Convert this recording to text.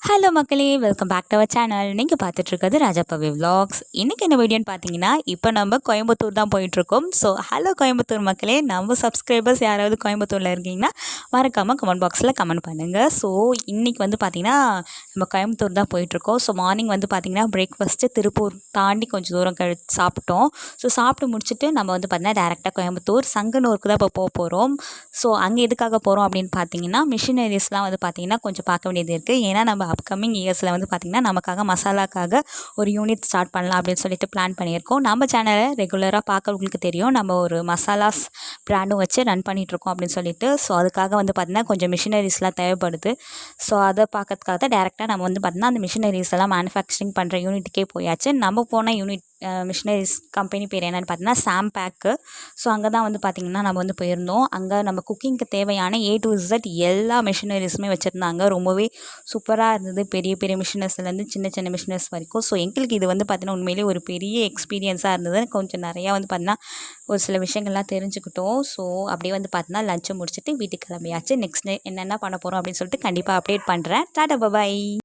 Hello மக்களே, welcome back to our channel. நீங்கள் பார்த்துட்ருக்கிறது ராஜாப்பாவி விலாக்ஸ். இன்றைக்கி என்ன வீடியோன்னு பார்த்தீங்கன்னா, இப்போ நம்ம கோயம்புத்தூர் தான் போயிட்டுருக்கோம். ஸோ ஹலோ கோயம்புத்தூர் மக்களே, நம்ம சப்ஸ்கிரைபர்ஸ் யாராவது கோயம்புத்தூரில் இருக்கீங்கன்னா மறக்காமல் கமெண்ட் பாக்ஸில் கமெண்ட் பண்ணுங்கள். ஸோ இன்றைக்கி வந்து பார்த்திங்கன்னா நம்ம கோயம்புத்தூர் தான் போயிட்டுருக்கோம். ஸோ மார்னிங் வந்து பார்த்திங்கன்னா பிரேக்ஃபாஸ்ட்டு திருப்பூர் தாண்டி கொஞ்சம் தூரம் சாப்பிட்டோம். ஸோ சாப்பிட்டு முடிச்சுட்டு நம்ம வந்து பார்த்திங்கன்னா டேரெக்டாக கோயம்புத்தூர் சங்கனூருக்கு தான் இப்போ போகிறோம். ஸோ அங்கே எதுக்காக போகிறோம் அப்படின்னு பார்த்தீங்கன்னா, மிஷினரிஸ்லாம் வந்து பார்த்திங்கன்னா கொஞ்சம் பார்க்க வேண்டியது இருக்குது. ஏன்னா நம்ம அப்கமிங் இயர்ஸில் வந்து பார்த்திங்கன்னா நமக்காக மசாலாக்காக ஒரு யூனிட் ஸ்டார்ட் பண்ணலாம் அப்படின்னு சொல்லிட்டு பிளான் பண்ணியிருக்கோம். நம்ம சேனலை ரெகுலராக பார்க்குறவங்களுக்கு தெரியும், நம்ம ஒரு மசாலாஸ் ப்ராண்டும் வச்சு ரன் பண்ணிகிட்ருக்கோம் அப்படின்னு சொல்லிட்டு. ஸோ அதுக்காக வந்து பார்த்திங்கன்னா கொஞ்சம் மிஷினரிஸ்லாம் தேவைப்படுது. ஸோ அதை பார்க்கறதுக்காக தான் டேரெக்டாக நம்ம வந்து பார்த்திங்கன்னா அந்த மிஷினரிஸ் எல்லாம் மேனுஃபேக்சரிங் பண்ணுற யூனிட்டுக்கே போயாச்சு. நம்ம போன யூனிட் மிஷினரிஸ் கம்பெனி பேர் என்னென்னு பார்த்தீங்கன்னா சாம்பேக்கு. ஸோ அங்கே தான் வந்து பார்த்திங்கன்னா நம்ம வந்து போயிருந்தோம். அங்கே நம்ம குக்கிங்க்கு தேவையான A to Z எல்லா மிஷினரிஸுமே வச்சுருந்தாங்க. ரொம்பவே சூப்பராக இருந்தது. பெரிய பெரிய மிஷினர்ஸ்லேருந்து சின்ன சின்ன மிஷினர்ஸ் வரைக்கும். ஸோ எங்களுக்கு இது வந்து பார்த்திங்கன்னா உண்மையிலேயே ஒரு பெரிய எக்ஸ்பீரியன்ஸாக இருந்தது. கொஞ்சம் நிறையா வந்து பார்த்திங்கன்னா ஒரு சில விஷயங்கள்லாம் தெரிஞ்சுக்கிட்டோம். ஸோ அப்படியே வந்து பார்த்திங்கன்னா லஞ்சை முடிச்சுட்டு வீட்டுக்கு கிளம்பியாச்சு. நெக்ஸ்ட் டே என்னென்ன பண்ண போகிறோம் அப்படின்னு சொல்லிட்டு கண்டிப்பாக அப்டேட் பண்ணுறேன். டாடா பாய்.